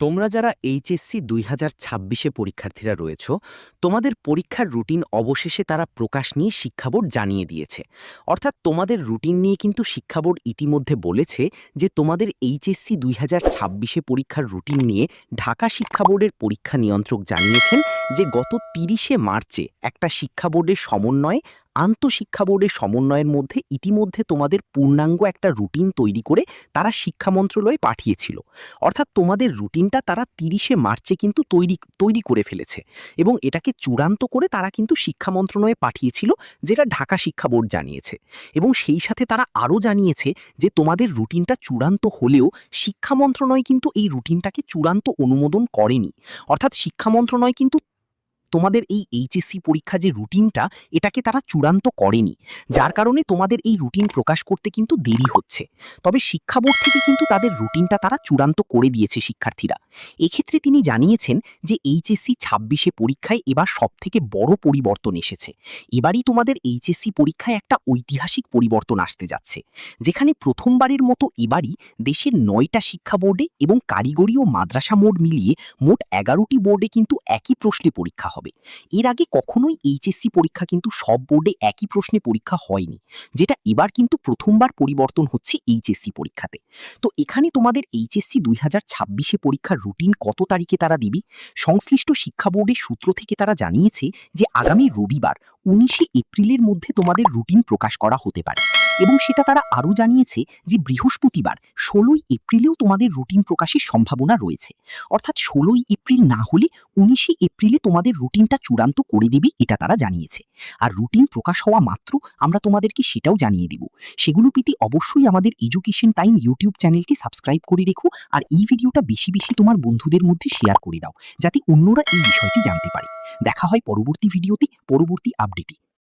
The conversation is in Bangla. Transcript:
তোমরা যারা এইচএসসি ২০২৬ পরীক্ষার্থীরা রয়েছ, তোমাদের পরীক্ষার রুটিন অবশেষে তারা প্রকাশ নিয়ে শিক্ষা বোর্ড জানিয়ে দিয়েছে। অর্থাৎ তোমাদের রুটিন নিয়ে কিন্তু শিক্ষা বোর্ড ইতিমধ্যে বলেছে যে তোমাদের এইচএসসি ২০২৬ পরীক্ষার রুটিন নিয়ে ঢাকা শিক্ষা বোর্ডের পরীক্ষা নিয়ন্ত্রক জানিয়েছেন যে গত ৩০শে মার্চে একটা শিক্ষা বোর্ডের সমন্বয়ে আন্তঃশিক্ষা বোর্ডের সমন্বয়ের মধ্যে ইতিমধ্যে তোমাদের পূর্ণাঙ্গ একটা রুটিন তৈরি করে তারা শিক্ষা মন্ত্রণালয়ে পাঠিয়েছিল। অর্থাৎ তোমাদের রুটিনটা তারা ৩০শে মার্চে কিন্তু তৈরি করে ফেলেছে এবং এটাকে চূড়ান্ত করে তারা কিন্তু শিক্ষা মন্ত্রণালয়ে পাঠিয়েছিল, যেটা ঢাকা শিক্ষা বোর্ড জানিয়েছে। এবং সেই সাথে তারা আরও জানিয়েছে যে তোমাদের রুটিনটা চূড়ান্ত হলেও শিক্ষা মন্ত্রণালয় কিন্তু এই রুটিনটাকে চূড়ান্ত অনুমোদন করেনি। অর্থাৎ শিক্ষা মন্ত্রণালয় কিন্তু তোমাদের এই এইচএসসি পরীক্ষা যে রুটিনটা, এটাকে তারা চূড়ান্ত করেনি, যার কারণে তোমাদের এই রুটিন প্রকাশ করতে কিন্তু দেরি হচ্ছে। তবে শিক্ষা বোর্ড থেকে কিন্তু তাদের রুটিনটা তারা চূড়ান্ত করে দিয়েছে শিক্ষার্থীরা। এক্ষেত্রে তিনি জানিয়েছেন যে এইচএসসি ২৬ পরীক্ষায় এবার সবথেকে বড় পরিবর্তন এসেছে। এবারই তোমাদের এইচএসসি পরীক্ষায় একটা ঐতিহাসিক পরিবর্তন আসতে যাচ্ছে, যেখানে প্রথমবারের মতো এবারই দেশের ৯টা শিক্ষা বোর্ডে এবং কারিগরি ও মাদ্রাসা মোড মিলিয়ে মোট ১১টি বোর্ডে কিন্তু একই প্রশ্নে পরীক্ষা হবে। এর আগে কখনোই এইচএসসি পরীক্ষা কিন্তু সব বোর্ডে একই প্রশ্নে পরীক্ষা হয়নি, যেটা এবার কিন্তু প্রথমবার পরিবর্তন হচ্ছে এইচএসসি পরীক্ষাতে। তো এখানে তোমাদের এইচএসসি ২০২৬ পরীক্ষার রুটিন কত তারিখে তারা দিবে? সংশ্লিষ্ট শিক্ষা বোর্ডের সূত্র থেকে তারা জানিয়েছে যে আগামী রবিবার ১৯শে এপ্রিলের মধ্যে তোমাদের রুটিন প্রকাশ করা হতে পারে। এবং সেটা তারা আরও জানিয়েছে যে বৃহস্পতিবার ১৬ই এপ্রিলেও তোমাদের রুটিন প্রকাশের সম্ভাবনা রয়েছে। অর্থাৎ ১৬ই এপ্রিল না হলে ১৯শে এপ্রিলে তোমাদের রুটিনটা চূড়ান্ত করে দেবে, এটা তারা জানিয়েছে। আর রুটিন প্রকাশ হওয়া মাত্র আমরা তোমাদেরকে সেটাও জানিয়ে দেব। সেগুলো পেতে অবশ্যই আমাদের এডুকেশন টাইম ইউটিউব চ্যানেলকে সাবস্ক্রাইব করে রেখো, আর এই ভিডিওটা বেশি বেশি তোমার বন্ধুদের মধ্যে শেয়ার করে দাও, যাতে অন্যরা এই বিষয়টি জানতে পারে। দেখা হয় পরবর্তী ভিডিওতে, পরবর্তী আপডেটে।